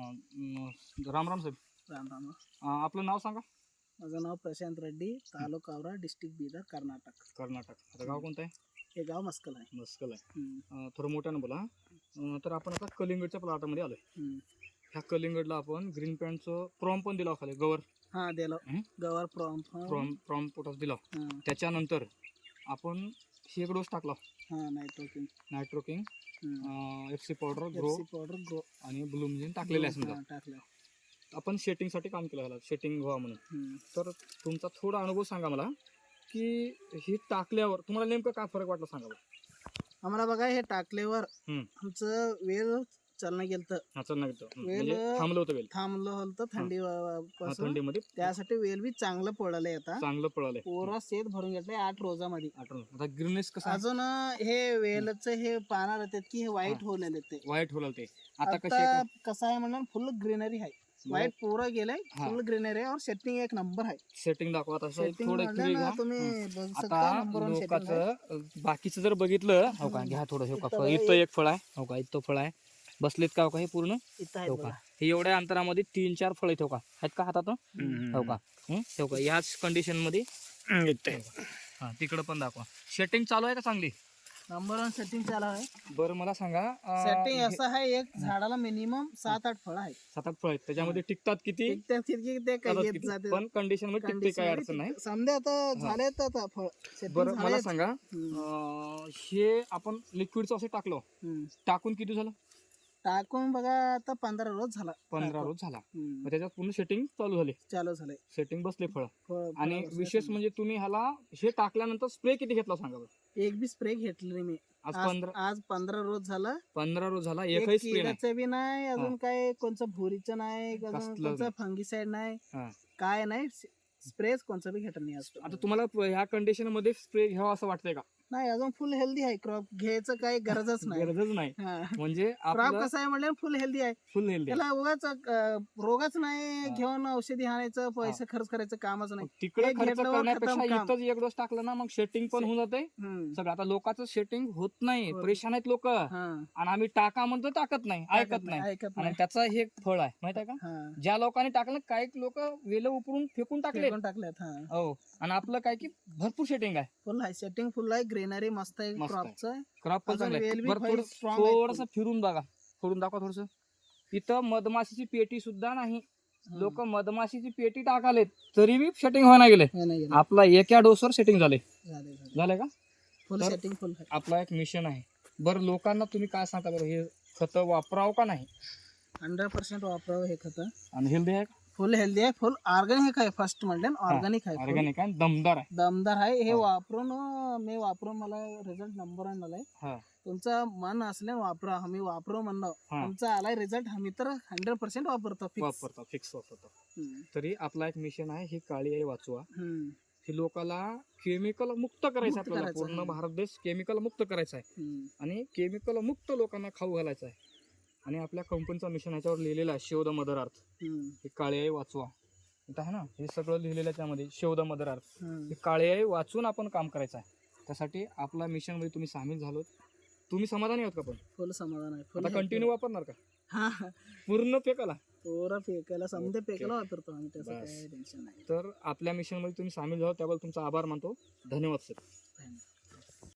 राम राम साहेब. राम राम. आपलं नाव सांगा. माझं नाव प्रशांत रेड्डी, तालुका औरा, डिस्ट्रिक्ट बीदर, कर्नाटक. कर्नाटक. आता गाव कोणतं आहे? हे गाव मस्कल आहे. मस्कल आहे. थोडं मोठ्यानं बोला. तर आपण आता कलिंगडच्या प्लॉटमध्ये आलोय. ह्या कलिंगडला आपण ग्रीन पॅन्टचं प्रॉम पण दिला खाली गवर. हा दिलं गवर प्रॉम पोटास दिला. त्याच्यानंतर आपण हे एक डोस टाकला. नायट्रोकिंग, FC पावडर, आणि ब्लूमिन टाकलेले आहे. समजा आपण शेटिंगसाठी काम केलं ह्याला, शेटिंग व्हावं म्हणून. तर तुमचा थोडा अनुभव सांगा मला की हे टाकल्यावर तुम्हाला नेमकं काय फरक वाटला सांगा बरं. आम्हाला बघा हे टाकल्यावर आमचं वेळ चालणं गेलं, थांबलं होतं थंडीमध्ये. त्यासाठी वेल बी चांगलं पळालंय. आता चांगलं पळालंय. पोरा शेत भरून घेतलंय 8 रोजामध्ये. आता ग्रीननेस कसं अजून हे वेलच हे पानार येतात की हे व्हाईट होलेले ते आता कसं आहे म्हणून फुल ग्रीनरी आहे. व्हाईट पूरा गेलंय, फुल ग्रीनरी आहे. और सेटिंग एक नंबर आहे. सेटिंग दाखवा तुम्ही बघू शकता. Number 1 setting. बाकीचं जर बघितलं हो का, घ्या थोडं. इथं एक फळ आहे हो का, इथं फळ आहे बसलेत का हो का, हे पूर्ण हो का, हे एवढ्या अंतरामध्ये 3-4 फळ आहेत हो का, आहेत का हातात हो का, हो का. याच कंडिशन मध्ये तिकडं पण दाखवा. सेटिंग चालू आहे का चांगली? नंबर 1 सेटिंग चालू आहे. बरं मला सांगा, सेटिंग असं आहे एक झाडाला मिनिमम 7-8 फळ आहेत. 7-8 फळ आहेत. त्याच्यामध्ये टिकतात किती? पण कंडिशन मध्ये टिकते, काय अडचण नाही. समजा आता झाले आता फळ. बरं मला सांगा, हे आपण लिक्विडचं असं टाकून किती झालं? टाकून बघा आता 15 रोज झाला. 15 रोज झाला. त्याच्यात पूर्ण सेटिंग चालू झाले. सेटिंग बसले फळ. आणि विशेष म्हणजे तुम्ही ह्याला हे टाकल्यानंतर स्प्रे किती घेतला सांगा बरं. एक बी स्प्रे घेतले मी आज 15 रोज झाला. 15 रोज झाला. एकही स्प्रे बी नाही. अजून काय कोणचं भुरीचं नाही, कोणचं फंगीसाइड नाही, काय नाही. स्प्रेच कोणचा बी घेतला नाही. आता तुम्हाला ह्या कंडिशन मध्ये स्प्रे घ्यावा असं वाटतंय का? नाही, अजून फुल हेल्दी आहे. क्रॉप घ्यायचं काही गरजच नाही. म्हणजे क्रॉप कसं आहे म्हणजे फुल हेल्दी आहे. त्याला उगाच रोगच नाही घेऊन औषधी आणायचं, पैसे खर्च करायचं कामच नाही. तिकडे खर्च करण्यापेक्षा इथंच एक डोस टाकलं ना, मग शेटिंग पण होऊन जाते सगळं. आता लोकांचं शेटिंग होत नाही, परेशान आहेत लोक. आणि आम्ही टाका म्हणतो, टाकत नाही, ऐकत नाही. आणि त्याचं हे फळ आहे माहित आहे का. ज्या लोकांनी टाकलं, काही लोक वेल उपरून फेकून टाकलेत. हो. आणि आपलं काय की भरपूर शेटिंग आहे. फुल आहे. सेटिंग फुल आहे. ग्रीनरी मस्त आहे. क्रॉप पण चांगला आहे. थोडस फिरून बघा, फिरून दाखवा थोडस. इथं मधमाशीची पेटी सुद्धा नाही. लोक मधमाशीची पेटी टाकालेत तरी बी सेटिंग व्हायला गेले. आपला एका डोसवर सेटिंग झाले का? फुल सेटिंग फुल. आपला एक मिशन आहे. बरं लोकांना तुम्ही काय सांगता बरं, हे खत वापरावं का नाही? 100% वापरावं हे खत. आणि हेल्दी आहे? फुल हेल्दी आहे. फुल ऑर्गॅनिक आहे. फर्स्ट म्हणजे ऑर्गॅनिक आहे. दमदार आहे. हे मी वापरून मला रिझल्ट नंबर 1 आलाय. तुमचं मन असले वापरा. आम्ही वापरू म्हणलं, तुमचा आलाय रिझल्ट. आम्ही तर 100% वापरतो. फिक्स वापरतो. तरी आपला एक मिशन आहे, ही काळी आई वाचवा. ही लोकांना केमिकल मुक्त करायचं आहे. आपल्याला पूर्ण भारत देश केमिकल मुक्त करायचा आहे. आणि केमिकल मुक्त लोकांना खाऊ घालायचं आहे. आणि आपल्या कंपनीचा मिशन ह्याच्यावर लिहिलेला आहे, शो द मदर अर्थ. ही काळी आई वाचवा आहे ना, हे सगळं लिहिलेलं आहे त्यामध्ये, शो द मदर अर्थ. ही काळी आई वाचून आपण काम करायचं आहे. त्यासाठी आपला मिशन मध्ये तुम्ही सामील झालो. तुम्ही समाधानी आहात का? पण फुल समाधान आहे. आता कंटिन्यू वापरणार का? पूर्ण फेकायला समजा फेकायला वापरतो आम्ही. त्याचं काही टेन्शन नाही. तर आपल्या मिशन मध्ये तुम्ही सामील झालो त्याबद्दल तुमचा आभार मानतो. धन्यवाद सर.